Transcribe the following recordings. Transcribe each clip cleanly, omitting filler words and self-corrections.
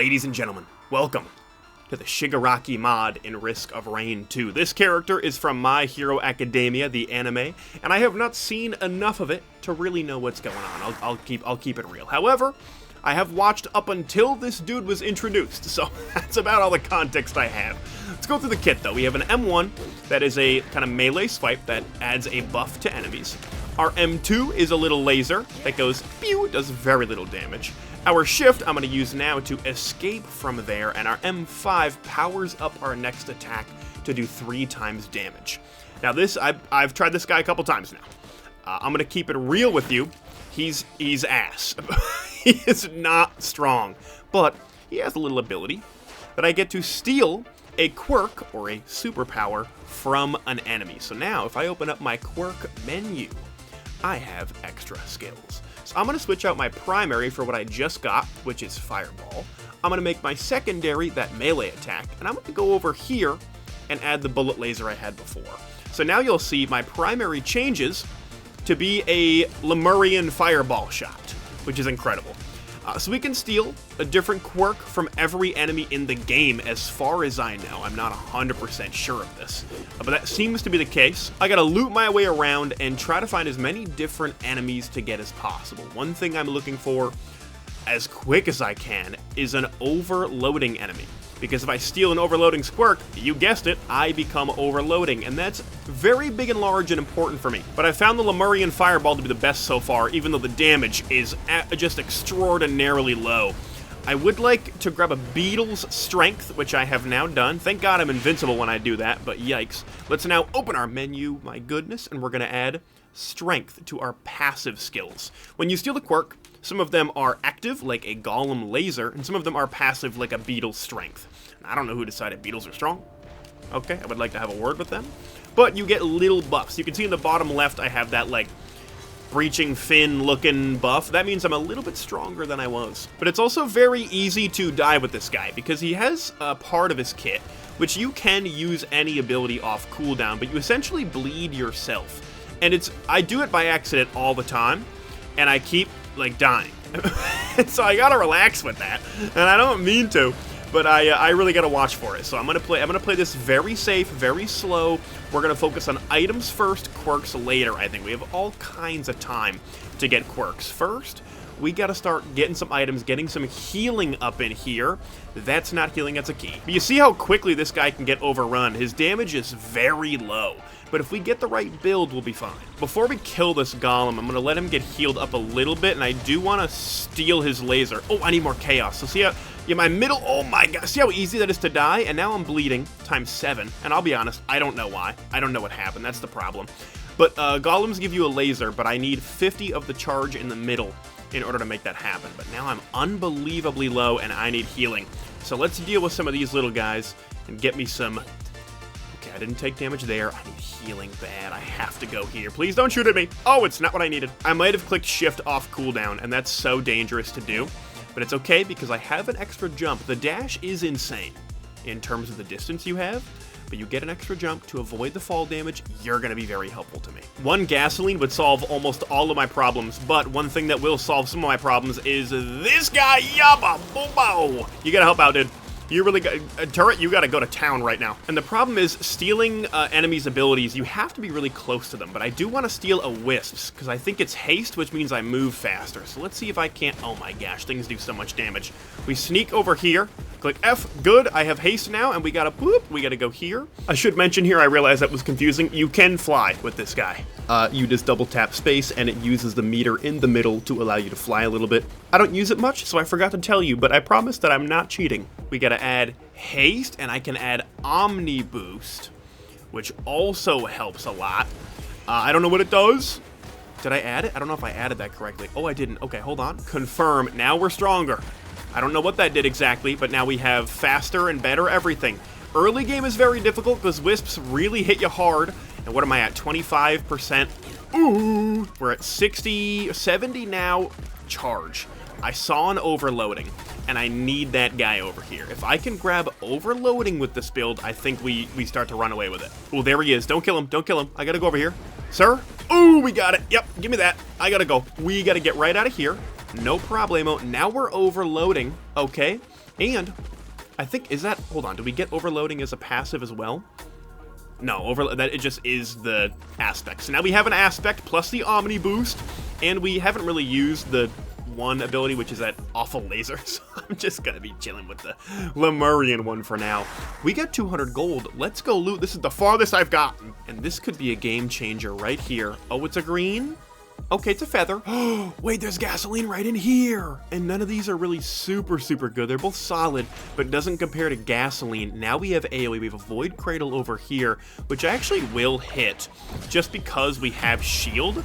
Ladies and gentlemen, welcome to the Shigaraki mod in Risk of Rain 2. This character is from My Hero Academia, the anime, and I have not seen enough of it to really know what's going on. I'll keep it real. However, I have watched up until this dude was introduced, so that's about all the context I have. Let's go through the kit, though. We have an M1 that is a kind of melee swipe that adds a buff to enemies. Our M2 is a little laser that goes pew, does very little damage. Our shift I'm going to use now to escape from there, and our M5 powers up our next attack to do 3 times damage. Now this, I've tried this guy a couple times now. I'm going to keep it real with you. He's ass. He is not strong, but he has a little ability that I get to steal a quirk or a superpower from an enemy. So now if I open up my quirk menu, I have extra skills. So I'm going to switch out my primary for what I just got, which is Fireball. I'm going to make my secondary that melee attack, and I'm going to go over here and add the bullet laser I had before. So now you'll see my primary changes to be a Lemurian Fireball shot, which is incredible. So we can steal a different quirk from every enemy in the game as far as I know. I'm not 100% sure of this, but that seems to be the case. I gotta loot my way around and try to find as many different enemies to get as possible. One thing I'm looking for as quick as I can is an overloading enemy. Because if I steal an overloading quirk, you guessed it, I become overloading, and that's very big and large and important for me. But I found the Lemurian Fireball to be the best so far, even though the damage is just extraordinarily low. I would like to grab a Beetle's Strength, which I have now done. Thank God I'm invincible when I do that, but yikes. Let's now open our menu, my goodness, and we're going to add Strength to our passive skills. When you steal the quirk, some of them are active, like a Golem Laser, and some of them are passive, like a Beetle's Strength. I don't know who decided beetles are strong. Okay, I would like to have a word with them. But you get little buffs. You can see in the bottom left I have that, like, breaching fin looking buff. That means I'm a little bit stronger than I was. But it's also very easy to die with this guy, because he has a part of his kit, which you can use any ability off cooldown, but you essentially bleed yourself. And I do it by accident all the time, and I keep, like, dying. So I gotta relax with that, and I don't mean to. But I really gotta watch for it. So I'm gonna play this very safe, very slow. We're gonna focus on items first, quirks later. I think we have all kinds of time to get quirks. First, we gotta start getting some items, getting some healing up in here. That's not healing, that's a key. But you see how quickly this guy can get overrun. His damage is very low. But if we get the right build, we'll be fine. Before we kill this golem, I'm gonna let him get healed up a little bit, and I do wanna steal his laser. Oh, I need more chaos. So see how, yeah, my middle, oh my god, see how easy that is to die? And now I'm bleeding times 7, and I'll be honest, I don't know why. I don't know what happened, that's the problem. But golems give you a laser, but I need 50 of the charge in the middle in order to make that happen. But now I'm unbelievably low, and I need healing. So let's deal with some of these little guys and get me some. I didn't take damage there. I need healing bad. I have to go here. Please don't shoot at me. Oh, it's not what I needed. I might have clicked shift off cooldown, and that's so dangerous to do. But it's okay because I have an extra jump. The dash is insane in terms of the distance you have, but you get an extra jump to avoid the fall damage. You're going to be very helpful to me. One gasoline would solve almost all of my problems, but one thing that will solve some of my problems is this guy. Yabba bobo. You got to help out, dude. You really got a turret, you gotta go to town right now. And the problem is stealing enemies' abilities, you have to be really close to them, but I do want to steal a Wisp's, because I think it's haste, which means I move faster. So let's see if I can't, oh my gosh, things do so much damage. We sneak over here, click F, good, I have haste now, and we gotta, boop, we gotta go here. I should mention here, I realized that was confusing, you can fly with this guy. You just double tap space, and it uses the meter in the middle to allow you to fly a little bit. I don't use it much, so I forgot to tell you, but I promise that I'm not cheating. We gotta add haste, and I can add Omni Boost, which also helps a lot. I don't know what it does. Did I add it? I don't know if I added that correctly. Oh, I didn't. Okay, hold on. Confirm. Now we're stronger. I don't know what that did exactly, but now we have faster and better everything. Early game is very difficult because Wisps really hit you hard. And what am I at? 25%. Ooh, we're at 60, 70 now. Charge. I saw an overloading, and I need that guy over here. If I can grab overloading with this build, I think we start to run away with it. Oh, there he is. Don't kill him. Don't kill him. I gotta go over here. Sir? Ooh, we got it. Yep, give me that. I gotta go. We gotta get right out of here. No problemo. Now we're overloading. Okay. And I think, is that, hold on, do we get overloading as a passive as well? No, that it just is the aspect. So now we have an aspect plus the Omni boost, and we haven't really used the one ability, which is that awful laser. So I'm just gonna be chilling with the Lemurian one for now. We got 200 gold. Let's go loot. This is the farthest I've gotten, and this could be a game changer right here. Oh, it's a green? Okay, it's a feather. Oh, wait, there's gasoline right in here. And none of these are really super good. They're both solid, but doesn't compare to gasoline. Now we have AoE. We have a Void Cradle over here, which actually will hit just because we have shield.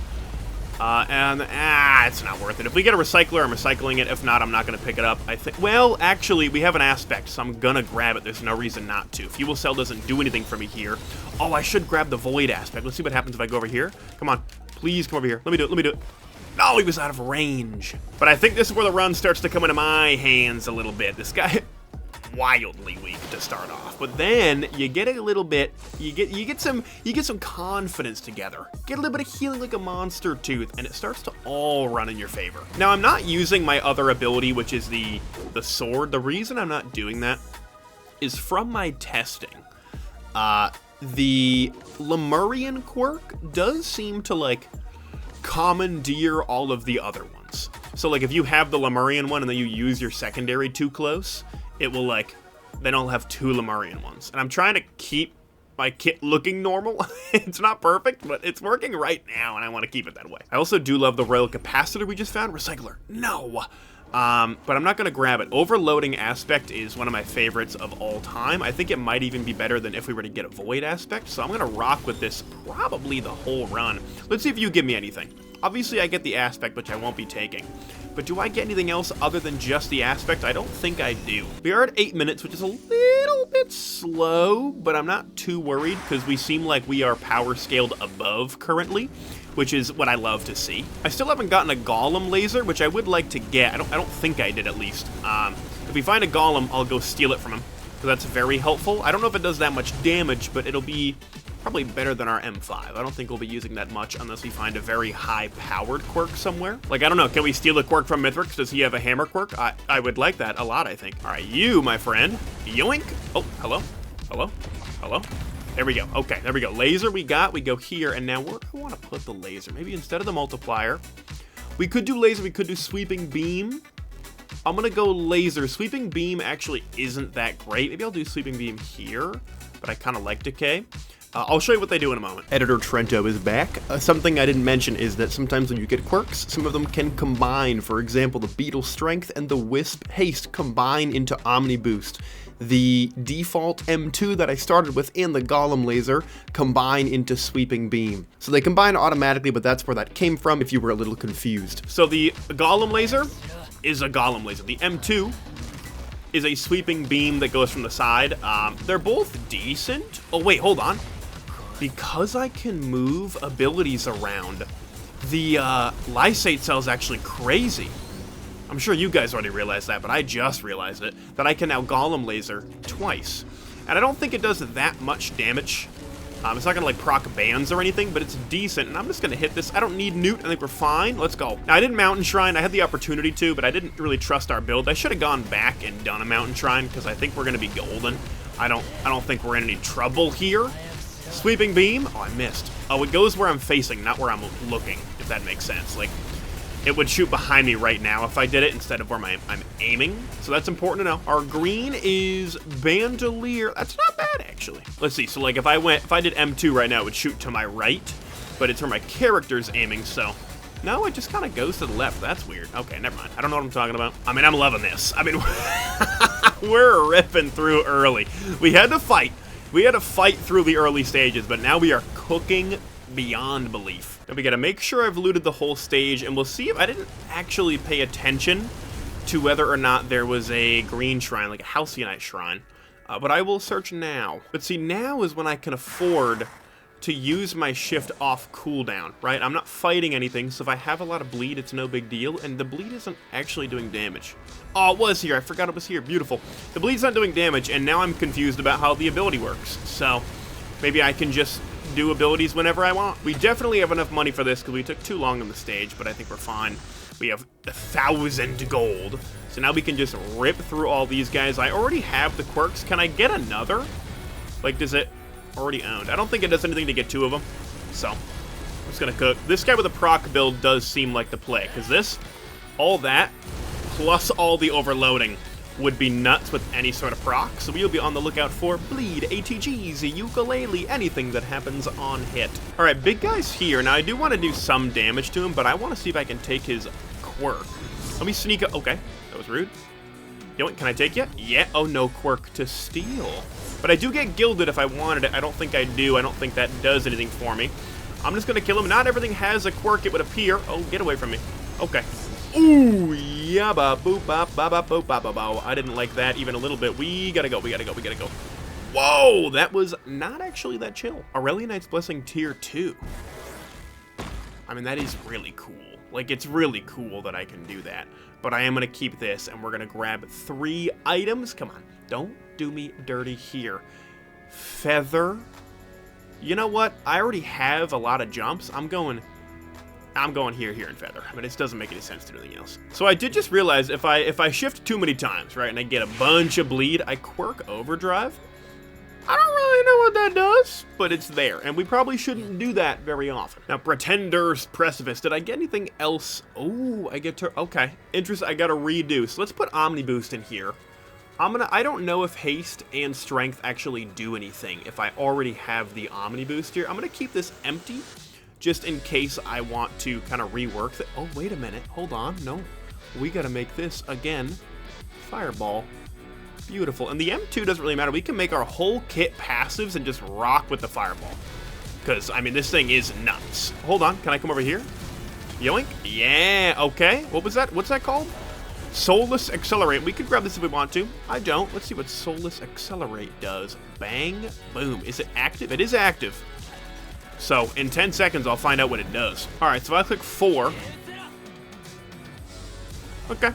It's not worth it. If we get a recycler, I'm recycling it. If not, I'm not going to pick it up. I think, well, actually, we have an aspect, so I'm going to grab it. There's no reason not to. Fuel cell doesn't do anything for me here. Oh, I should grab the void aspect. Let's see what happens if I go over here. Come on. Please come over here. Let me do it. No, he was out of range. But I think this is where the run starts to come into my hands a little bit. This guy, wildly weak to start off, but then you get a little bit, you get some confidence together, get a little bit of healing like a monster tooth, and it starts to all run in your favor. Now I'm not using my other ability, which is the sword. The reason I'm not doing that is from my testing. The Lemurian quirk does seem to like commandeer all of the other ones. So like if you have the Lemurian one and then you use your secondary too close, it will like, then I'll have two Lemurian ones. And I'm trying to keep my kit looking normal. It's not perfect, but it's working right now, and I want to keep it that way. I also do love the Royal Capacitor we just found. Recycler, no! But I'm not going to grab it. Overloading aspect is one of my favorites of all time. I think it might even be better than if we were to get a void aspect, so I'm going to rock with this probably the whole run. Let's see if you give me anything. Obviously, I get the aspect, which I won't be taking. But do I get anything else other than just the aspect? I don't think I do. We are at 8 minutes, which is a little bit slow, but I'm not too worried because we seem like we are power scaled above currently, which is what I love to see. I still haven't gotten a golem laser, which I would like to get. I don't think I did, at least. If we find a golem, I'll go steal it from him, so that's very helpful. I don't know if it does that much damage, but it'll be probably better than our M5. I don't think we'll be using that much unless we find a very high-powered quirk somewhere. Like, I don't know, can we steal a quirk from Mithrix? Does he have a hammer quirk? I would like that a lot, I think. All right, you, my friend. Yoink. Oh, hello. Hello. Hello. There we go. Okay, there we go. Laser we got. We go here, and now where do I want to put the laser? Maybe instead of the multiplier, we could do laser. We could do sweeping beam. I'm going to go laser. Sweeping beam actually isn't that great. Maybe I'll do sweeping beam here, but I kind of like decay. I'll show you what they do in a moment. Editor Trento is back. Something I didn't mention is that sometimes when you get quirks, some of them can combine. For example, the Beetle Strength and the Wisp Haste combine into Omni Boost. The default M2 that I started with and the Golem Laser combine into Sweeping Beam. So they combine automatically, but that's where that came from if you were a little confused. So the Golem Laser is a Golem Laser. The M2 is a Sweeping Beam that goes from the side. They're both decent. Oh wait, hold on. Because I can move abilities around, the Lysate cell is actually crazy. I'm sure you guys already realized that, but I just realized it, that I can now Golem Laser twice. And I don't think it does that much damage. It's not going to like proc bands or anything, but it's decent, and I'm just going to hit this. I don't need Newt. I think we're fine. Let's go. Now, I didn't Mountain Shrine. I had the opportunity to, but I didn't really trust our build. I should have gone back and done a Mountain Shrine because I think we're going to be golden. I don't think we're in any trouble here. Sweeping beam. Oh, I missed. Oh, it goes where I'm facing, not where I'm looking, if that makes sense. Like, it would shoot behind me right now if I did it instead of where I'm aiming. So that's important to know. Our green is Bandolier. That's not bad, actually. Let's see. So, like, if I did M2 right now, it would shoot to my right, but it's where my character's aiming, so no, it just kind of goes to the left. That's weird. Okay, never mind. I don't know what I'm talking about. I mean, I'm loving this. I mean, we're ripping through early. We had to fight. We had to fight through the early stages, but now we are cooking beyond belief. And we gotta make sure I've looted the whole stage, and we'll see if I didn't actually pay attention to whether or not there was a green shrine, like a Halcyonite shrine. But I will search now. But see, now is when I can afford to use my shift off cooldown, right? I'm not fighting anything, so if I have a lot of bleed, it's no big deal, and the bleed isn't actually doing damage. Oh, it was here. I forgot it was here. Beautiful. The bleed's not doing damage, and now I'm confused about how the ability works. So maybe I can just do abilities whenever I want. We definitely have enough money for this because we took too long on the stage, but I think we're fine. We have 1,000 gold. So now we can just rip through all these guys. I already have the quirks. Can I get another? Like, does it already owned? I don't think it does anything to get 2 of them. So, I'm just going to cook. This guy with a proc build does seem like the play. Because this, all that, plus all the overloading would be nuts with any sort of proc. So we'll be on the lookout for bleed, ATGs, ukulele, anything that happens on hit. All right, big guy's here. Now, I do want to do some damage to him, but I want to see if I can take his quirk. Let me sneak up. Okay, that was rude. Can I take you? Yeah. Oh, no quirk to steal. But I do get gilded if I wanted it. I don't think I do. I don't think that does anything for me. I'm just going to kill him. Not everything has a quirk, it would appear. Oh, get away from me. Okay. Ooh, yabba, boop, bop, ba, ba, boop, ba, ba, ba. I didn't like that even a little bit. We gotta go, we gotta go, we gotta go. Whoa, that was not actually that chill. Aurelian Knight's Blessing Tier 2. I mean, that is really cool. Like, it's really cool that I can do that. But I am gonna keep this, and we're gonna grab 3 items. Come on, don't do me dirty here. Feather. You know what? I already have a lot of jumps. I'm going here, and feather. I mean, it doesn't make any sense to do anything else. So I did just realize if I shift too many times, right, and I get a bunch of bleed, I quirk overdrive. I don't really know what that does, but it's there, and we probably shouldn't do that very often. Now, Pretender's Precipice. Did I get anything else? Oh, I get to... Okay. Interesting. I got to redo. So let's put Omni Boost in here. I don't know if haste and strength actually do anything if I already have the Omni Boost here. I'm going to keep this empty, just in case I want to kind of rework it. Oh, wait a minute. Hold on. No. We got to make this, again, Fireball. Beautiful. And the M2 doesn't really matter. We can make our whole kit passives and just rock with the Fireball. Because, I mean, this thing is nuts. Hold on. Can I come over here? Yoink. Yeah. Okay. What was that? What's that called? Soulless Accelerate. We could grab this if we want to. I don't. Let's see what Soulless Accelerate does. Bang. Boom. Is it active? It is active. So, in 10 seconds, I'll find out what it does. Alright, so if I click 4... Okay.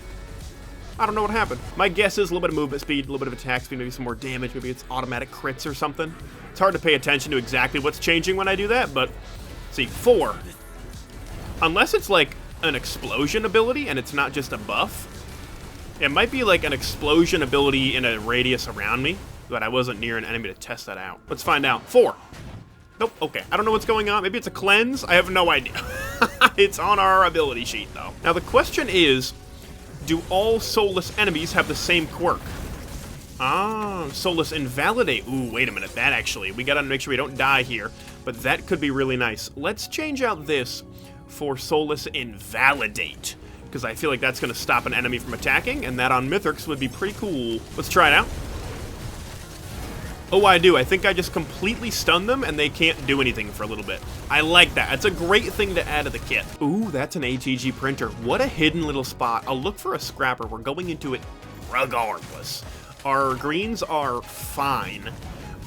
I don't know what happened. My guess is a little bit of movement speed, a little bit of attack speed, maybe some more damage, maybe it's automatic crits or something. It's hard to pay attention to exactly what's changing when I do that, but... See, 4. Unless it's like an explosion ability and it's not just a buff, it might be like an explosion ability in a radius around me, but I wasn't near an enemy to test that out. Let's find out. 4. Nope, okay. I don't know what's going on. Maybe it's a cleanse? I have no idea. It's on our ability sheet, though. Now, the question is, do all soulless enemies have the same quirk? Ah, Soulless Invalidate. Ooh, wait a minute. That actually, we gotta make sure we don't die here, but that could be really nice. Let's change out this for Soulless Invalidate, because I feel like that's gonna stop an enemy from attacking, and that on Mythics would be pretty cool. Let's try it out. Oh, I do. I think I just completely stun them, and they can't do anything for a little bit. I like that. That's a great thing to add to the kit. Ooh, that's an ATG printer. What a hidden little spot. I'll look for a scrapper. We're going into it regardless. Our greens are fine.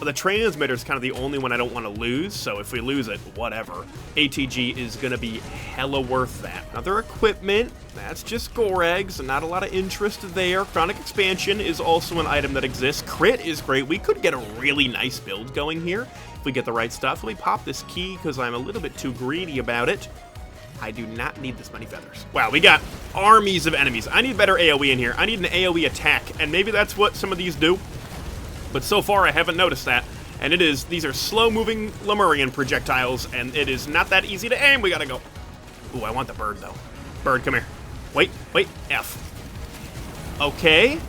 The transmitter's kind of the only one I don't want to lose, so if we lose it, whatever. ATG is going to be hella worth that. Other equipment, that's just gore eggs, not a lot of interest there. Chronic Expansion is also an item that exists. Crit is great. We could get a really nice build going here if we get the right stuff. Let me pop this key because I'm a little bit too greedy about it. I do not need this many feathers. Wow, we got armies of enemies. I need better AoE in here. I need an AoE attack, and maybe that's what some of these do. But so far, I haven't noticed that. And it is, these are slow-moving Lemurian projectiles, and it is not that easy to aim. We gotta go. Ooh, I want the bird, though. Bird, come here. Wait, F. Okay.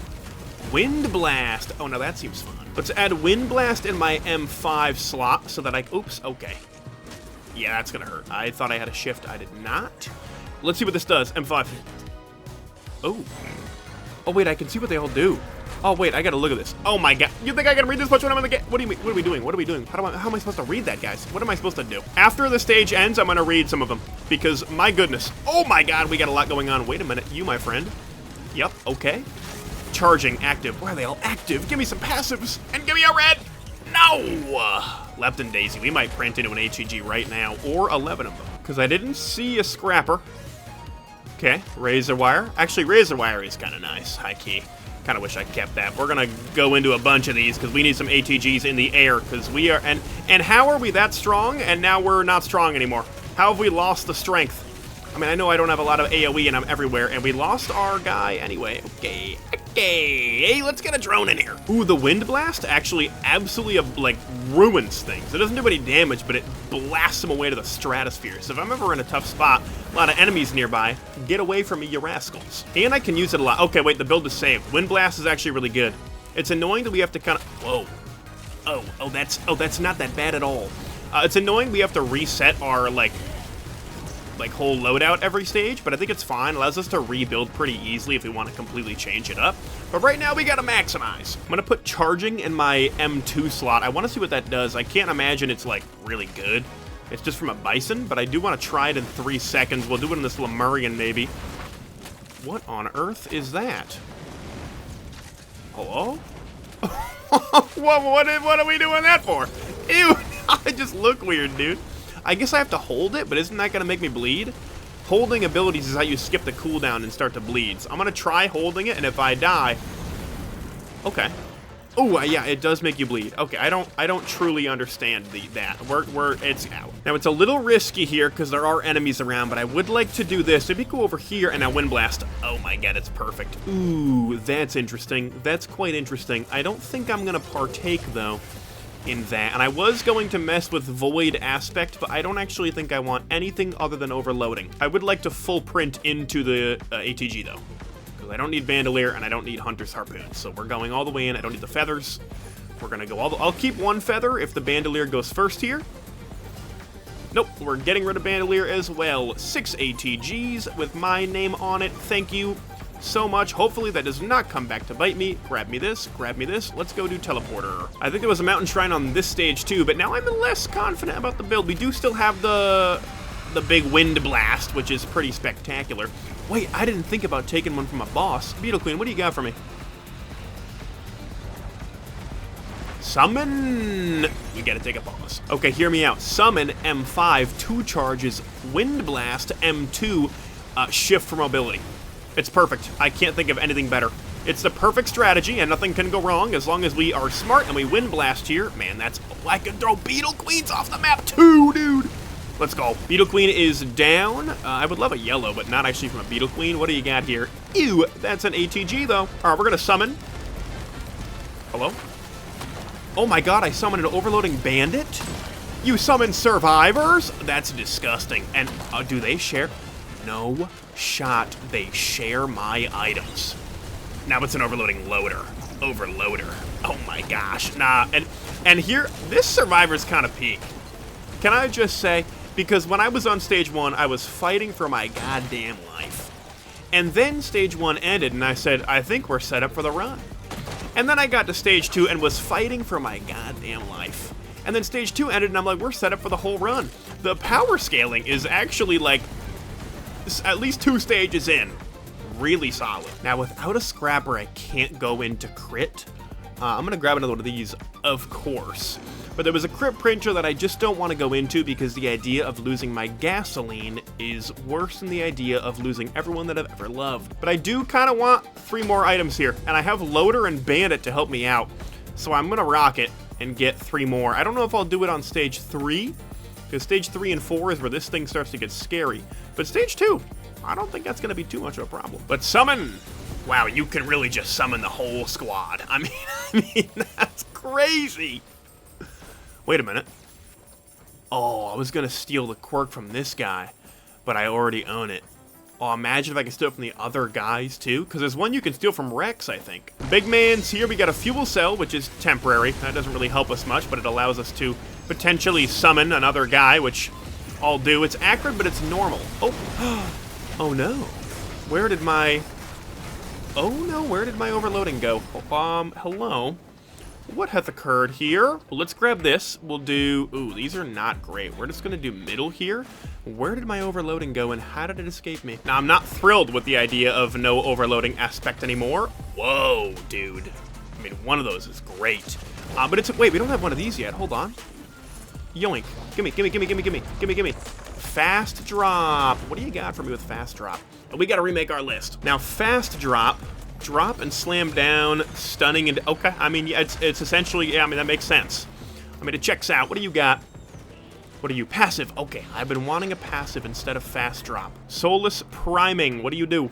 Wind Blast. Oh, no, that seems fun. Let's add Wind Blast in my M5 slot so that I, oops, okay. Yeah, that's gonna hurt. I thought I had a shift. I did not. Let's see what this does. M5. Oh. Oh, wait, I can see what they all do. Oh, wait, I gotta look at this. Oh, my God. You think I can read this much when I'm in the game? What are we doing? What are we doing? How am I supposed to read that, guys? What am I supposed to do? After the stage ends, I'm gonna read some of them. Because, my goodness. Oh, my God, we got a lot going on. Wait a minute. You, my friend. Yep, okay. Charging, active. Why are they all active? Give me some passives. And give me a red. No! Lepton Daisy. We might print into an HEG right now. Or 11 of them. Because I didn't see a scrapper. Okay, Razor Wire. Actually, Razor Wire is kind of nice. High key. Kind of wish I kept that. We're gonna go into a bunch of these because we need some ATGs in the air because we are, and how are we that strong and now we're not strong anymore? How have we lost the strength? I mean, I know I don't have a lot of AoE and I'm everywhere, and we lost our guy anyway. Okay. Hey, let's get a drone in here. Ooh, the Wind Blast actually absolutely, like, ruins things. It doesn't do any damage, but it blasts them away to the stratosphere. So if I'm ever in a tough spot, a lot of enemies nearby, get away from me, you rascals. And I can use it a lot. Okay, wait, the build is saved. Wind Blast is actually really good. It's annoying that we have to kind of... Whoa. Oh, that's not that bad at all. It's annoying we have to reset our, like whole loadout every stage, but I think it's fine. It allows us to rebuild pretty easily if we want to completely change it up. But right now we gotta maximize. I'm gonna put charging in my M2 slot. I want to see what that does. I can't imagine it's like really good. It's just from a Bison, but I do want to try it in 3 seconds. We'll do it in this Lemurian maybe. What on earth is that? Hello? what are we doing that for? Ew, I just look weird, dude. I guess I have to hold it, but isn't that going to make me bleed? Holding abilities is how you skip the cooldown and start to bleed. So I'm going to try holding it, and if I die... Okay. Oh, yeah, it does make you bleed. Okay, I don't truly understand that. It's out. Now, it's a little risky here, because there are enemies around, but I would like to do this. It'd be cool over here, and now Wind Blast. Oh my god, it's perfect. Ooh, that's interesting. That's quite interesting. I don't think I'm going to partake, though, in that. And I was going to mess with Void Aspect, but I don't actually think I want anything other than overloading. I would like to full print into the ATG, though. Because I don't need Bandolier, and I don't need Hunter's Harpoon. So we're going all the way in. I don't need the feathers. We're going to go I'll keep 1 feather if the Bandolier goes first here. Nope, we're getting rid of Bandolier as well. 6 ATGs with my name on it. Thank you so much. Hopefully that does not come back to bite me. Grab me this, grab me this. Let's go do Teleporter. I think there was a Mountain Shrine on this stage too, but now I'm less confident about the build. We do still have the big Wind Blast, which is pretty spectacular. Wait, I didn't think about taking one from a boss. Beetle Queen, what do you got for me? Summon! We gotta take a pause. Okay, hear me out. Summon M5, 2 charges, Wind Blast, M2, shift for mobility. It's perfect. I can't think of anything better. It's the perfect strategy, and nothing can go wrong as long as we are smart and we Wind Blast here. Man, that's... Oh, I can throw Beetle Queens off the map too, dude! Let's go. Beetle Queen is down. I would love a yellow, but not actually from a Beetle Queen. What do you got here? Ew, that's an ATG, though. All right, we're going to summon. Hello? Oh my god, I summoned an Overloading Bandit? You summon survivors? That's disgusting. And do they share? No shot. They share my items. Now it's an Overloading Loader. Overloader. Oh my gosh. Nah, and here, this survivor's kind of peak. Can I just say, because when I was on stage 1, I was fighting for my goddamn life. And then stage 1 ended, and I said, I think we're set up for the run. And then I got to stage 2 and was fighting for my goddamn life. And then stage 2 ended, and I'm like, we're set up for the whole run. The power scaling is actually, like, at least 2 stages in. Really solid. Now, without a scrapper, I can't go into crit. I'm going to grab another one of these, of course. But there was a crit printer that I just don't want to go into because the idea of losing my gasoline is worse than the idea of losing everyone that I've ever loved. But I do kind of want 3 more items here, and I have Loader and Bandit to help me out. So I'm going to rock it and get 3 more. I don't know if I'll do it on stage 3, because stage 3 and 4 is where this thing starts to get scary. But stage 2, I don't think that's going to be too much of a problem. But summon! Wow, you can really just summon the whole squad. I mean, that's crazy. Wait a minute. Oh, I was going to steal the quirk from this guy, but I already own it. Oh, imagine if I could steal it from the other guys, too, because there's one you can steal from Rex, I think. Big man's here. We got a fuel cell, which is temporary. That doesn't really help us much, but it allows us to potentially summon another guy, which I'll do. It's accurate, but it's normal. Oh, oh no. Where did my... Oh no, where did my overloading go? Hello? What hath occurred here? Well, let's grab this. We'll do... Ooh, these are not great. We're just going to do middle here. Where did my overloading go, and how did it escape me? Now, I'm not thrilled with the idea of no overloading aspect anymore. Whoa, dude. I mean, one of those is great. But it's... Wait, we don't have one of these yet. Hold on. Yoink. Gimme, gimme, gimme, gimme, gimme, gimme, gimme. Fast drop. What do you got for me with fast drop? And we got to remake our list. Now, fast drop... Drop and slam down, stunning, and okay. I mean, yeah, it's essentially, yeah, I mean, that makes sense. I mean, it checks out. What do you got? What are you? Passive. Okay, I've been wanting a passive instead of fast drop. Soulless priming. What do you do?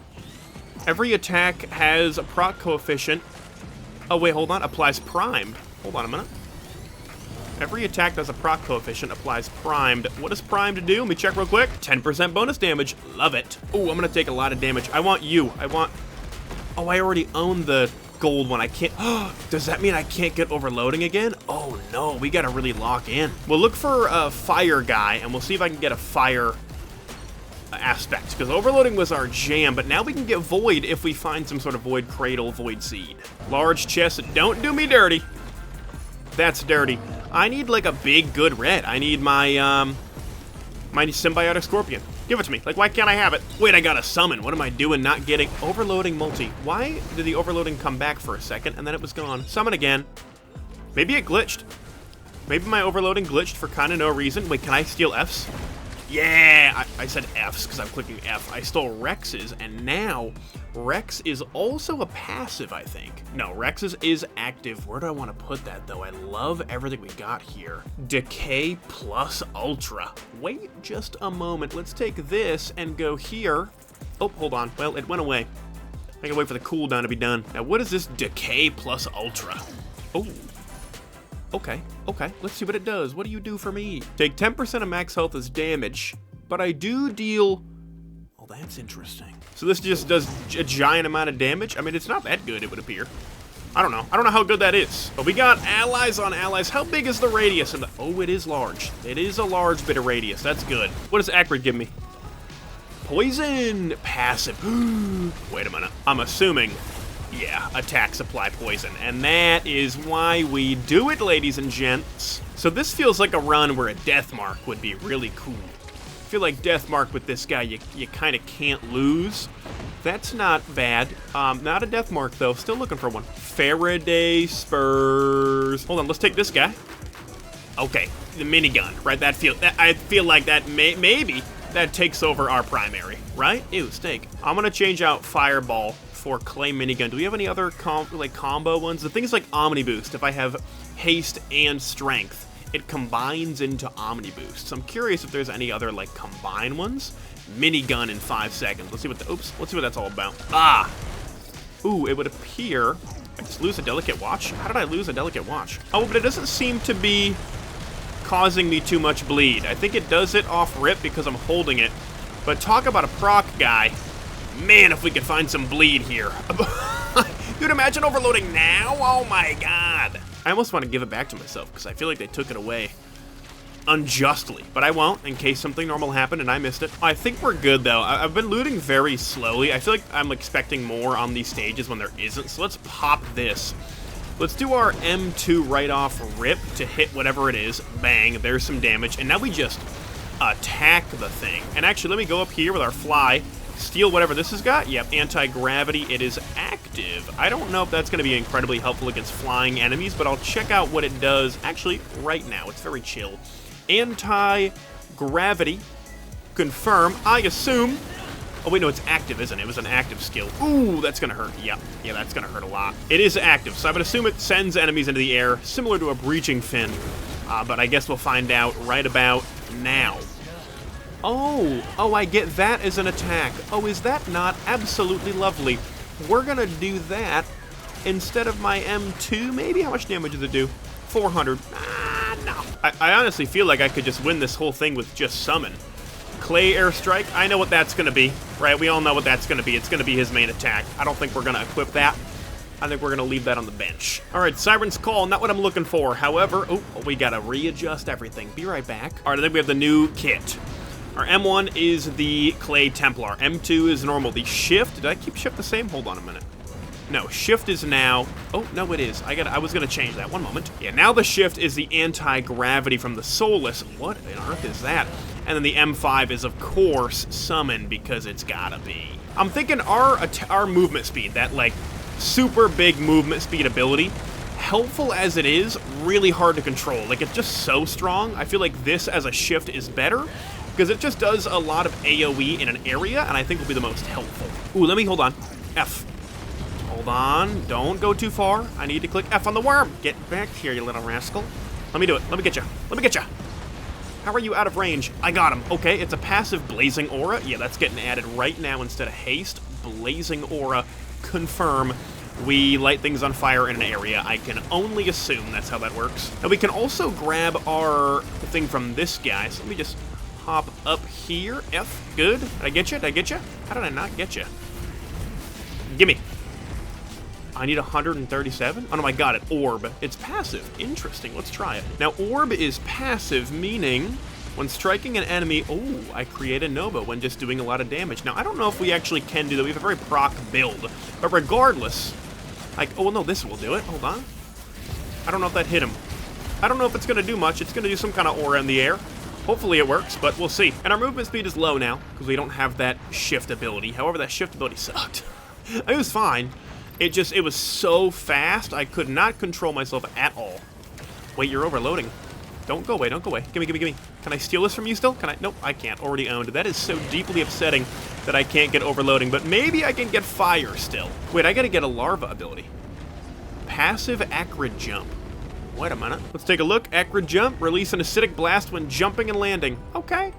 Every attack has a proc coefficient. Oh, wait, hold on. Applies primed. Hold on a minute. Every attack does a proc coefficient, applies primed. What does primed do? Let me check real quick. 10% bonus damage. Love it. Oh, I'm going to take a lot of damage. I want you. Oh, I already own the gold one. I can't. Does that mean I can't get overloading again? Oh, no. We got to really lock in. We'll look for a fire guy, and we'll see if I can get a fire aspect, because overloading was our jam, but now we can get void if we find some sort of void cradle, void seed. Large chest. Don't do me dirty. That's dirty. I need like a big good red. I need my my symbiotic scorpion. Give it to me. Like, why can't I have it? Wait, I got a summon. What am I doing not getting? Overloading multi. Why did the overloading come back for a second and then it was gone? Summon again. Maybe it glitched. Maybe my overloading glitched for kind of no reason. Wait, can I steal Fs? Yeah, I said Fs because I'm clicking F. I stole Rex's, and now Rex is also a passive, I think. No, Rex's is active. Where do I want to put that, though? I love everything we got here. Decay plus Ultra. Wait just a moment. Let's take this and go here. Oh, hold on. Well, it went away. I can wait for the cooldown to be done. Now, what is this Decay plus Ultra? Oh. Okay, let's see what it does. What do you do for me? Take 10% of max health as damage, but I do deal... Oh, that's interesting. So this just does a giant amount of damage? I mean, it's not that good, it would appear. I don't know how good that is. But we got allies on allies. How big is the radius? Oh, it is large. It is a large bit of radius. That's good. What does Acrid give me? Poison! Passive. Wait a minute. I'm assuming... Yeah, attack, supply, poison. And that is why we do it, ladies and gents. So this feels like a run where a death mark would be really cool. I feel like death mark with this guy, you kind of can't lose. That's not bad. Not a death mark, though. Still looking for one. Faraday Spurs. Hold on, let's take this guy. Okay, the minigun, right? I feel like that maybe that takes over our primary, right? Ew, steak. I'm gonna change out Fireball for Clay Minigun. Do we have any other combo ones? The thing is like Omni Boost. If I have Haste and Strength, it combines into Omni Boost. So I'm curious if there's any other like combined ones. Minigun in 5 seconds. Let's see what let's see what that's all about. Ah! Ooh, it would appear I just lose a Delicate Watch? How did I lose a Delicate Watch? Oh, but it doesn't seem to be causing me too much bleed. I think it does it off rip because I'm holding it. But talk about a proc guy. Man, if we could find some bleed here. Dude, imagine overloading now? Oh my god. I almost want to give it back to myself because I feel like they took it away unjustly. But I won't in case something normal happened and I missed it. I think we're good though. I've been looting very slowly. I feel like I'm expecting more on these stages when there isn't. So let's pop this. Let's do our M2 right off rip to hit whatever it is. Bang, there's some damage. And now we just attack the thing. And actually, let me go up here with our fly. Steal whatever this has got. Yep, anti-gravity. It is active. I don't know if that's going to be incredibly helpful against flying enemies, but I'll check out what it does actually right now. It's very chill. Anti-gravity. Confirm. I assume... Oh, wait, no, it's active, isn't it? It was an active skill. Ooh, that's going to hurt. Yep. Yeah, that's going to hurt a lot. It is active, so I would assume it sends enemies into the air, similar to a breaching fin. But I guess we'll find out right about now. Oh, I get that as an attack. Oh, is that not absolutely lovely? We're going to do that instead of my M2, maybe? How much damage does it do? 400. No. I honestly feel like I could just win this whole thing with just summon. Clay Airstrike, I know what that's going to be, right? We all know what that's going to be. It's going to be his main attack. I don't think we're going to equip that. I think we're going to leave that on the bench. All right, Siren's Call, not what I'm looking for. However, we got to readjust everything. Be right back. All right, I think we have the new kit. Our M1 is the Clay Templar. M2 is normal. The Shift, did I keep Shift the same? Hold on a minute. No, Shift is now... Oh, no, it is. I was going to change that. One moment. Yeah, now the Shift is the anti-gravity from the Soulless. What on earth is that? And then the M5 is, of course, Summon, because it's gotta be. I'm thinking our movement speed, that, like, super big movement speed ability, helpful as it is, really hard to control. Like, it's just so strong. I feel like this as a Shift is better, because it just does a lot of AoE in an area, and I think will be the most helpful. Ooh, hold on. F. Hold on. Don't go too far. I need to click F on the worm. Get back here, you little rascal. Let me do it. Let me get you. Let me get you. How are you out of range? I got him. Okay, it's a passive Blazing Aura. Yeah, that's getting added right now instead of haste. Blazing Aura. Confirm. We light things on fire in an area. I can only assume that's how that works. And we can also grab our thing from this guy. So let me just hop up here. F, good. Did I get you? Did I get you? How did I not get you? Gimme. I need 137? Oh no, I got it. Orb. It's passive. Interesting. Let's try it. Now, Orb is passive, meaning when striking an enemy, oh, I create a Nova when just doing a lot of damage. Now, I don't know if we actually can do that. We have a very proc build. But regardless, like, oh, well, no, this will do it. Hold on. I don't know if that hit him. I don't know if it's going to do much. It's going to do some kind of aura in the air. Hopefully it works, but we'll see. And our movement speed is low now because we don't have that shift ability. However, that shift ability sucked. It was fine. It was so fast, I could not control myself at all. Wait, you're overloading. Don't go away, don't go away. Gimme, gimme, gimme. Can I steal this from you still? Can I? Nope, I can't. Already owned. That is so deeply upsetting that I can't get overloading, but maybe I can get fire still. Wait, I gotta get a larva ability. Passive acrid jump. Wait a minute. Let's take a look. Acrid jump. Release an acidic blast when jumping and landing. Okay.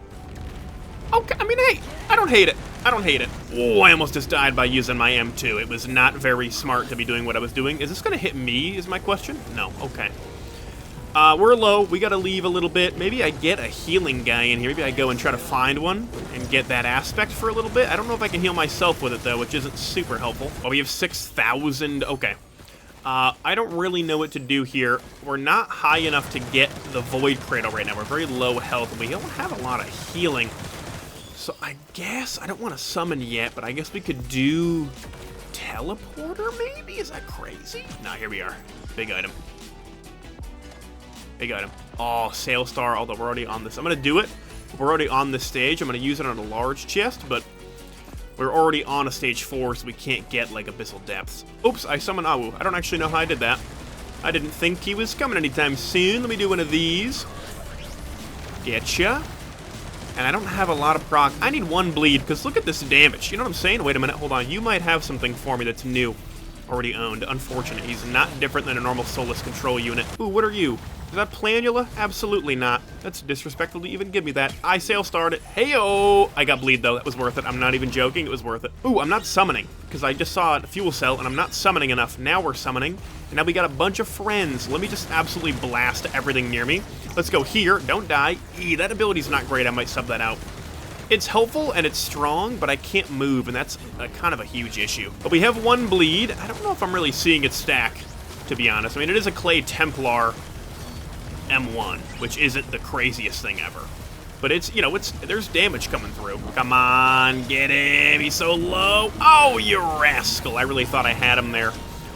Okay, I mean, hey, I don't hate it. I don't hate it. Oh, I almost just died by using my M2. It was not very smart to be doing what I was doing. Is this gonna hit me, is my question? No, okay. We're low, we gotta leave a little bit. Maybe I get a healing guy in here. Maybe I go and try to find one and get that aspect for a little bit. I don't know if I can heal myself with it though, which isn't super helpful. Oh, we have 6,000, okay. I don't really know what to do here. We're not high enough to get the Void Cradle right now. We're very low health, and we don't have a lot of healing. So I guess, I don't want to summon yet, but I guess we could do Teleporter maybe? Is that crazy? Nah, here we are. Big item. Big item. Oh, Sail Star, although we're already on this. I'm going to do it. We're already on this stage. I'm going to use it on a large chest, but we're already on a stage 4, so we can't get, like, Abyssal Depths. Oops, I summoned Awu. I don't actually know how I did that. I didn't think he was coming anytime soon. Let me do one of these. Getcha. And I don't have a lot of proc. I need one bleed, because look at this damage. You know what I'm saying? Wait a minute, hold on. You might have something for me that's new. Already owned. Unfortunate. He's not different than a normal soulless control unit. Ooh, what are you? Is that Planula? Absolutely not. That's disrespectful to even give me that. I Sail Starred it. Heyo! I got bleed, though. That was worth it. I'm not even joking. It was worth it. Ooh, I'm not summoning, because I just saw a fuel cell, and I'm not summoning enough. Now we're summoning, and now we got a bunch of friends. Let me just absolutely blast everything near me. Let's go here. Don't die. That ability's not great. I might sub that out. It's helpful, and it's strong, but I can't move, and that's kind of a huge issue. But we have one bleed. I don't know if I'm really seeing it stack, to be honest. I mean, it is a Clay Templar M1, which isn't the craziest thing ever. But it's, you know, there's damage coming through. Come on, get him. He's so low. Oh, you rascal. I really thought I had him there.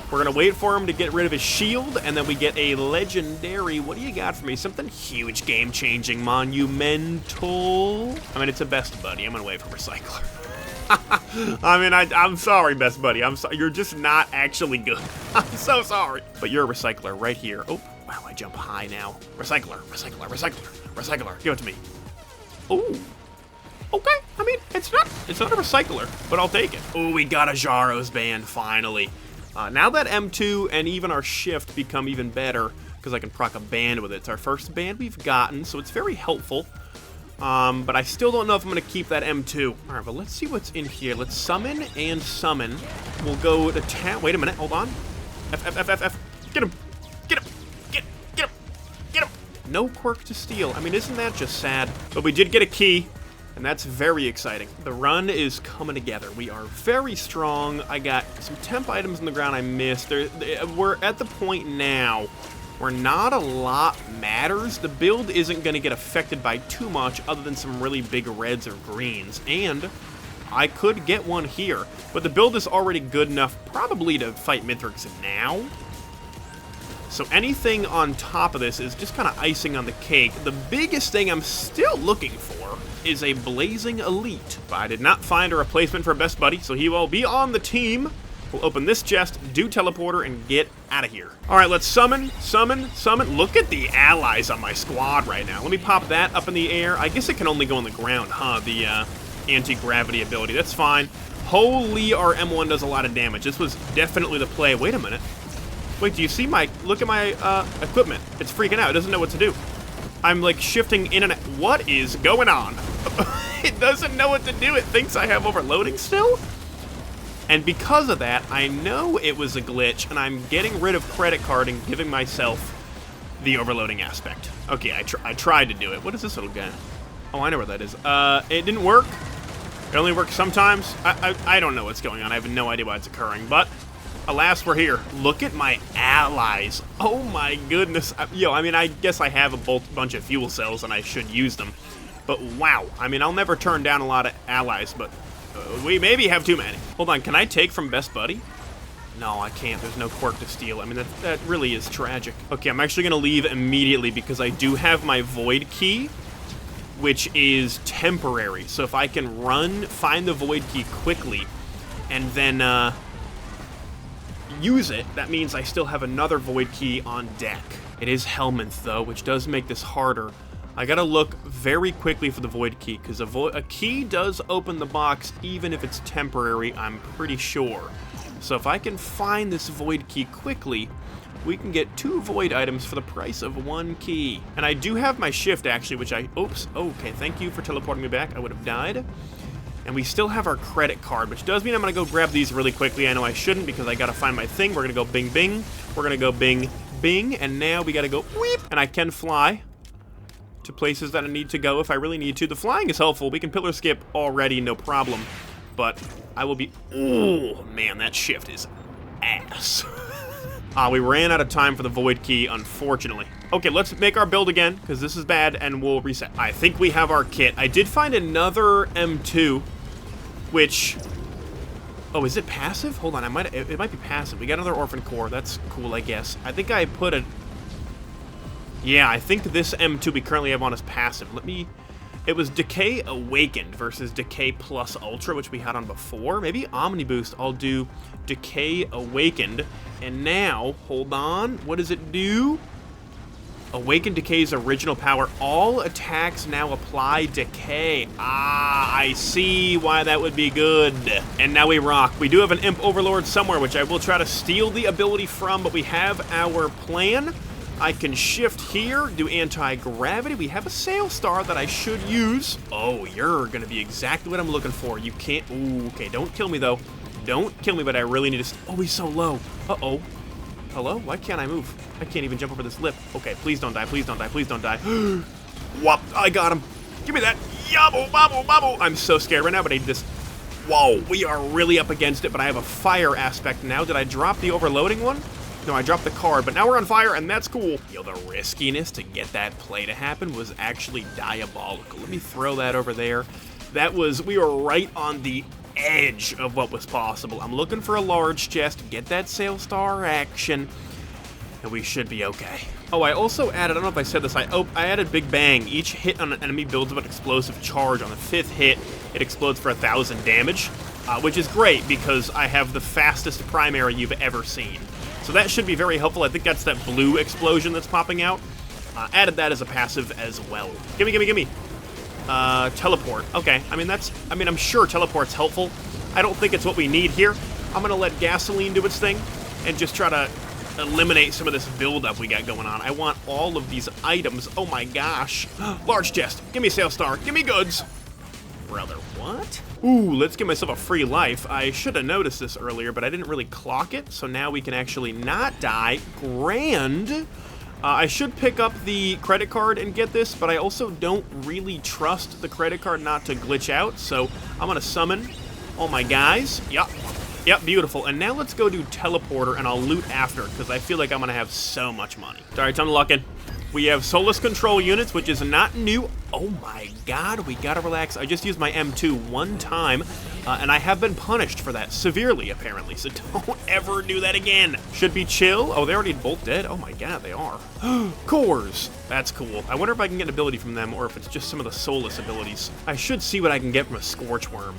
We're going to wait for him to get rid of his shield, and then we get a legendary. What do you got for me? Something huge, game-changing, monumental. I mean, it's a best buddy. I'm going to wait for Recycler. I mean, I'm sorry, best buddy. I'm sorry. You're just not actually good. I'm so sorry. But you're a Recycler right here. Oh, wow, I jump high now. Recycler, Recycler, Recycler, Recycler. Give it to me. Ooh. Okay, I mean, it's not a Recycler, but I'll take it. Oh, we got a Jaros band, finally. Now that M2 and even our shift become even better, because I can proc a band with it. It's our first band we've gotten, so it's very helpful. But I still don't know if I'm going to keep that M2. All right, but let's see what's in here. Let's summon and summon. We'll go to town. Wait a minute, hold on. F, F, F, F, F. Get him. Get him. Get him. Get him. No quirk to steal. I mean, isn't that just sad? But we did get a key. And that's very exciting. The run is coming together. We are very strong. I got some temp items on the ground I missed. We're at the point now where not a lot matters. The build isn't going to get affected by too much other than some really big reds or greens. And I could get one here. But the build is already good enough probably to fight Mithrix now. So anything on top of this is just kind of icing on the cake. The biggest thing I'm still looking for is a Blazing Elite. But I did not find a replacement for Best Buddy, so he will be on the team. We'll open this chest, do Teleporter, and get out of here. All right, let's summon, summon, summon. Look at the allies on my squad right now. Let me pop that up in the air. I guess it can only go on the ground, huh? The anti-gravity ability. That's fine. Holy, our M1 does a lot of damage. This was definitely the play. Wait a minute. Wait, do you see look at my equipment. It's freaking out. It doesn't know what to do. I'm like shifting in and out. What is going on? It doesn't know what to do. It thinks I have overloading still? And because of that, I know it was a glitch, and I'm getting rid of credit card and giving myself the overloading aspect. Okay, I tried to do it. What is this little guy? Oh, I know where that is. It didn't work. It only works sometimes. I don't know what's going on. I have no idea why it's occurring, but alas, we're here. Look at my allies. Oh my goodness. Yo, I mean, I guess I have a bunch of fuel cells and I should use them. But wow. I mean, I'll never turn down a lot of allies, but we maybe have too many. Hold on, can I take from Best Buddy? No, I can't. There's no quirk to steal. I mean, that really is tragic. Okay, I'm actually going to leave immediately because I do have my Void Key, which is temporary. So if I can find the Void Key quickly, and then use it, that means I still have another Void Key on deck. It is Helminth, though, which does make this harder. I gotta look very quickly for the Void Key, because a key does open the box even if it's temporary, I'm pretty sure. So if I can find this Void Key quickly, we can get 2 Void items for the price of 1 key. And I do have my shift, actually, which oops, okay, thank you for teleporting me back. I would have died. And we still have our credit card, which does mean I'm gonna go grab these really quickly. I know I shouldn't because I gotta find my thing. We're gonna go bing, bing. We're gonna go bing, bing. And now we gotta go weep. And I can fly to places that I need to go if I really need to. The flying is helpful. We can pillar skip already, no problem. But I will be... Oh, man, that shift is ass. We ran out of time for the Void Key, unfortunately. Okay, let's make our build again, because this is bad, and we'll reset. I think we have our kit. I did find another M2, which... Oh, is it passive? Hold on, it might be passive. We got another Orphan Core. That's cool, I guess. I think I put a... Yeah, I think this M2 we currently have on is passive. Let me... It was Decay Awakened versus Decay Plus Ultra, which we had on before. Maybe Omni Boost, I'll do Decay Awakened. And now, hold on, what does it do? Awaken Decay's original power. All attacks now apply Decay. Ah, I see why that would be good. And now we rock. We do have an Imp Overlord somewhere, which I will try to steal the ability from, but we have our plan. I can shift here, do anti-gravity. We have a Sail Star that I should use. Oh, you're gonna be exactly what I'm looking for. You can't... Ooh, okay, don't kill me, though. Don't kill me, but I really need to... Oh, he's so low. Uh-oh. Hello? Why can't I move? I can't even jump over this lip. Okay, please don't die, please don't die, please don't die. Whoop, I got him. Give me that. Yabble, bobble, bobble. I'm so scared right now, but I just... Whoa, we are really up against it, but I have a fire aspect now. Did I drop the overloading one? No, I dropped the card, but now we're on fire, and that's cool. Yo, the riskiness to get that play to happen was actually diabolical. Let me throw that over there. That was... We were right on the edge of what was possible. I'm looking for a large chest, get that Sail Star action, and we should be okay. Oh, I also added, I don't know if I said this, I added Big Bang. Each hit on an enemy builds up an explosive charge. On the 5th hit, it explodes for 1,000 damage, which is great because I have the fastest primary you've ever seen. So that should be very helpful. I think that's that blue explosion that's popping out. Added that as a passive as well. Gimme, gimme, gimme. Teleport. Okay, I'm sure teleport's helpful. I don't think it's what we need here. I'm gonna let gasoline do its thing and just try to eliminate some of this buildup we got going on. I want all of these items. Oh my gosh. Large chest. Give me Sail Star. Give me goods. Brother, what? Ooh, let's give myself a free life. I should have noticed this earlier, but I didn't really clock it, so now we can actually not die. Grand. I should pick up the credit card and get this, but I also don't really trust the credit card not to glitch out, so I'm gonna summon all my guys. Yep, beautiful. And now let's go do teleporter, and I'll loot after, because I feel like I'm gonna have so much money. All right, time to lock in. We have Solus control units, which is not new. Oh my god, we gotta relax. I just used my M2 one time, and I have been punished for that severely, apparently, so don't ever do that again. Should be chill. Oh, they're already both dead. Oh my god, they are. Cores. That's cool. I wonder if I can get an ability from them, or if it's just some of the Solus abilities. I should see what I can get from a Scorch Worm.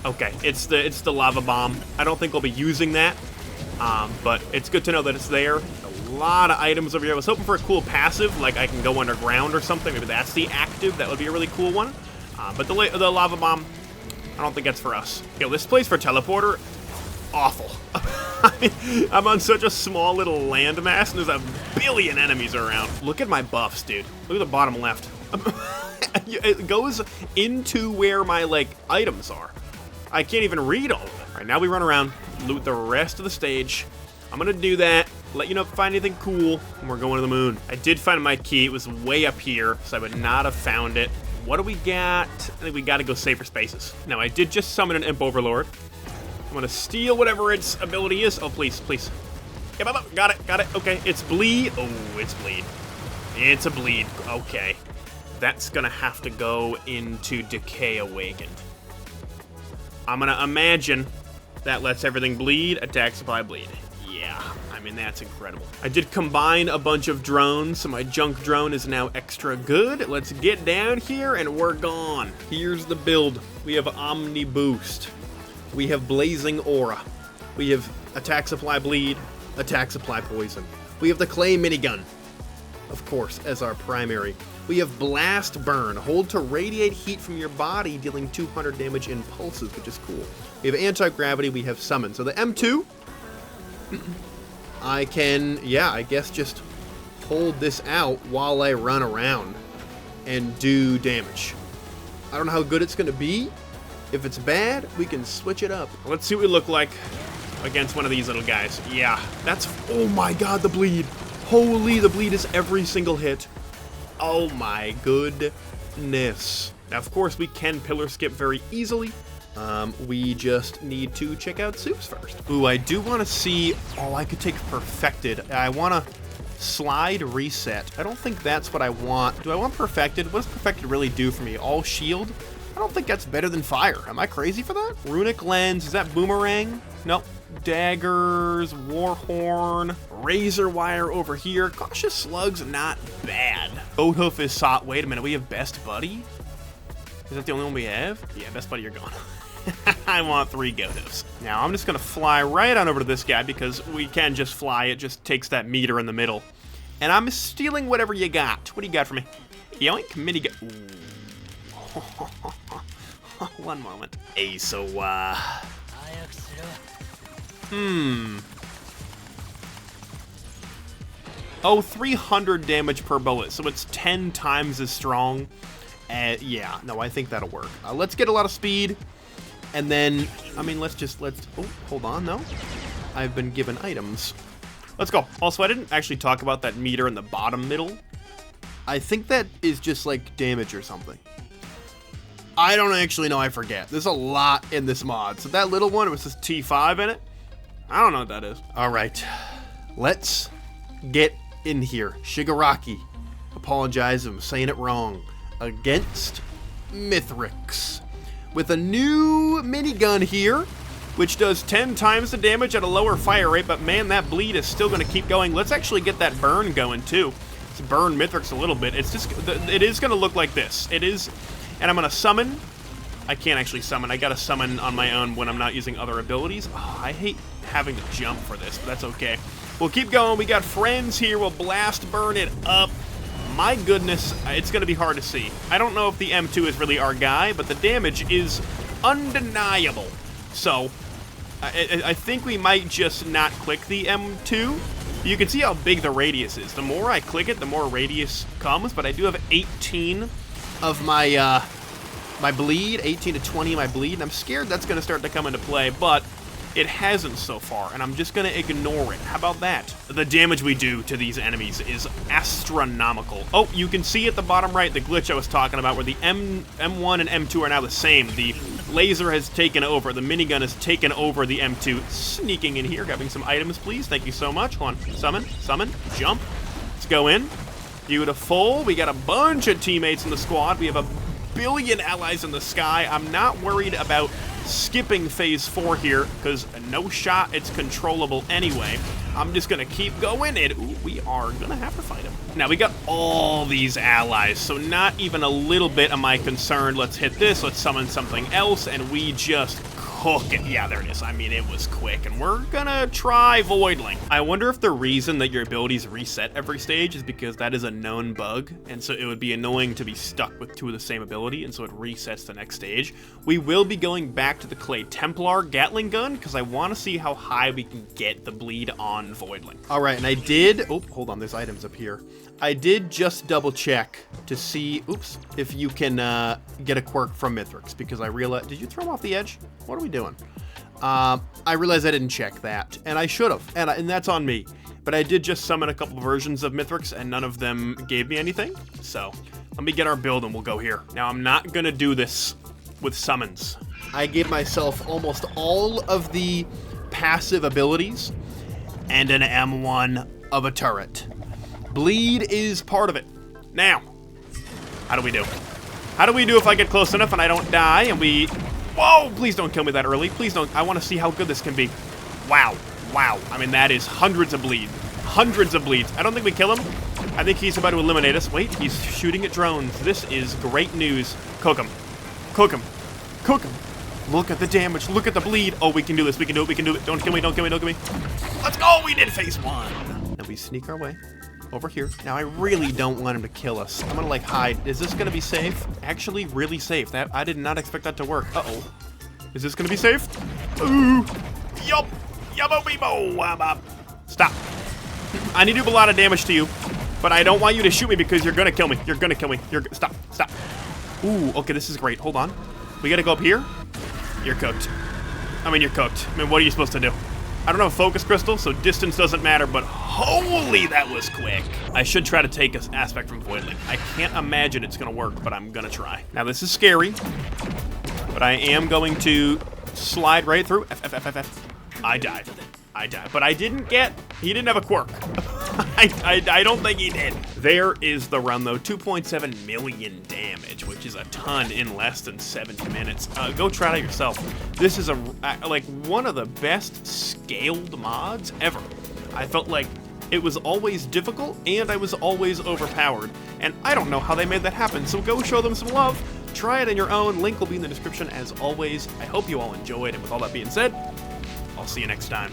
Okay, it's the Lava Bomb. I don't think I'll be using that, but it's good to know that it's there. A lot of items over here. I was hoping for a cool passive, like I can go underground or something. Maybe that's the active. That would be a really cool one. But the Lava Bomb, I don't think that's for us. Yo, this place for teleporter, awful. I mean, I'm on such a small little landmass, and there's a billion enemies around. Look at my buffs, dude. Look at the bottom left. It goes into where my, like, items are. I can't even read all of it. All right, now we run around, loot the rest of the stage. I'm gonna do that, let you know if I find anything cool, and we're going to the moon. I did find my key. It was way up here, so I would not have found it. What do we got? I think we gotta go safer spaces. Now, I did just summon an Imp Overlord. I'm gonna steal whatever its ability is. Oh, please, please. Yeah, got it. Okay, it's bleed. Oh, it's bleed. It's a bleed. Okay. That's gonna have to go into Decay Awakened. I'm gonna imagine that lets everything bleed, attack, supply, bleed. Yeah, I mean, that's incredible. I did combine a bunch of drones, so my junk drone is now extra good. Let's get down here, and we're gone. Here's the build. We have Omni Boost. We have Blazing Aura. We have attack, supply, bleed, attack, supply, poison. We have the Clay Minigun, of course, as our primary. We have Blast Burn. Hold to radiate heat from your body, dealing 200 damage in pulses, which is cool. We have Anti-Gravity. We have Summon. So the M2, I can, yeah, I guess just hold this out while I run around and do damage. I don't know how good it's going to be. If it's bad, we can switch it up. Let's see what we look like against one of these little guys. Yeah, that's, oh my god, the bleed. Holy, the bleed is every single hit. Oh my goodness. Now, of course, we can pillar skip very easily. We just need to check out Soups first. Ooh, I do want to see, oh, I could take Perfected. I want to slide reset. I don't think that's what I want. Do I want Perfected? What does Perfected really do for me? All shield? I don't think that's better than fire. Am I crazy for that? Runic Lens, is that Boomerang? Nope. Daggers, Warhorn, Razor Wire over here. Cautious Slug's not bad. Goathoof is sought. Wait a minute, we have Best Buddy? Is that the only one we have? Yeah, Best Buddy, you're gone. I want 3 Goathoofs. Now, I'm just gonna fly right on over to this guy because we can just fly. It just takes that meter in the middle. And I'm stealing whatever you got. What do you got for me? Yoink, minigun. Ooh. One moment. Hey, so, Oh, 300 damage per bullet, so it's 10 times as strong. Yeah, no, I think that'll work. Let's get a lot of speed, and then, I mean, let's, oh, hold on, no. I've been given items. Let's go. Also, I didn't actually talk about that meter in the bottom middle. I think that is just, like, damage or something. I don't actually know, I forget. There's a lot in this mod. So that little one, it was just T5 in it. I don't know what that is. All right, let's get in here. Shigaraki, apologize if I'm saying it wrong, against Mithrix. With a new minigun here, which does 10 times the damage at a lower fire rate, but man, that bleed is still gonna keep going. Let's actually get that burn going too. Let's burn Mithrix a little bit. It's just, it is gonna look like this. It is, and I'm gonna summon. I can't actually summon. I gotta summon on my own when I'm not using other abilities. Oh, I hate having to jump for this, but that's okay. We'll keep going. We got friends here. We'll blast burn it up. My goodness, it's gonna be hard to see. I don't know if the M2 is really our guy, but the damage is undeniable. So, I think we might just not click the M2. You can see how big the radius is. The more I click it, the more radius comes, but I do have 18 of my, my bleed, 18 to 20 of my bleed, and I'm scared that's going to start to come into play, but it hasn't so far, and I'm just going to ignore it. How about that? The damage we do to these enemies is astronomical. Oh, you can see at the bottom right the glitch I was talking about where the M1 and M2 are now the same. The laser has taken over. The minigun has taken over the M2. Sneaking in here, grabbing some items, please. Thank you so much. Hold on. Summon, summon, jump. Let's go in. Beautiful. We got a bunch of teammates in the squad. We have a billion allies in the sky. I'm not worried about skipping phase 4 here because no shot, it's controllable anyway. I'm just gonna keep going, and ooh, we are gonna have to fight him. Now we got all these allies, so not even a little bit am I concerned. Let's hit this, let's summon something else, and we just hook it. Yeah, there it is. I mean, it was quick, and we're gonna try Voidling. I wonder if the reason that your abilities reset every stage is because that is a known bug, and so it would be annoying to be stuck with two of the same ability, and so it resets the next stage. We will be going back to the Clay Templar Gatling gun, because I want to see how high we can get the bleed on Voidling. All right, and I did... Oh, hold on, there's items up here. I did just double check to see, oops, if you can get a quirk from Mithrix, because I realized, did you throw him off the edge? What are we doing? I realized I didn't check that, and I should have, and that's on me. But I did just summon a couple versions of Mithrix, and none of them gave me anything. So let me get our build, and we'll go here. Now, I'm not gonna do this with summons. I gave myself almost all of the passive abilities and an M1 of a turret. Bleed is part of it. Now, how do we do? How do we do if I get close enough and I don't die and we... Whoa, please don't kill me that early. Please don't. I want to see how good this can be. Wow. Wow. I mean, that is hundreds of bleed. Hundreds of bleeds. I don't think we kill him. I think he's about to eliminate us. Wait, he's shooting at drones. This is great news. Cook him. Cook him. Cook him. Look at the damage. Look at the bleed. Oh, we can do this. We can do it. We can do it. Don't kill me. Don't kill me. Don't kill me. Let's go. We did phase 1. Now we sneak our way over here. Now I really don't want him to kill us. I'm gonna like hide. Is this gonna be safe? Actually, really safe. That I did not expect that to work. Uh-oh. Is this gonna be safe? Ooh. Yup. Yubbo beebo. Stop. I need to do a lot of damage to you, but I don't want you to shoot me because you're gonna kill me. You're gonna kill me. Stop. Stop. Ooh, okay, this is great. Hold on. We gotta go up here. You're cooked. I mean, you're cooked. I mean, what are you supposed to do? I don't have a focus crystal, so distance doesn't matter, but holy, that was quick. I should try to take an aspect from Voidling. I can't imagine it's gonna work, but I'm gonna try. Now, this is scary, but I am going to slide right through. F. I died. But I didn't get... He didn't have a quirk. I don't think he did. There is the run, though. 2.7 million damage, which is a ton in less than 70 minutes. Go try it out yourself. This is like one of the best scaled mods ever. I felt like it was always difficult, and I was always overpowered. And I don't know how they made that happen, so go show them some love. Try it on your own. Link will be in the description as always. I hope you all enjoyed, and with all that being said, I'll see you next time.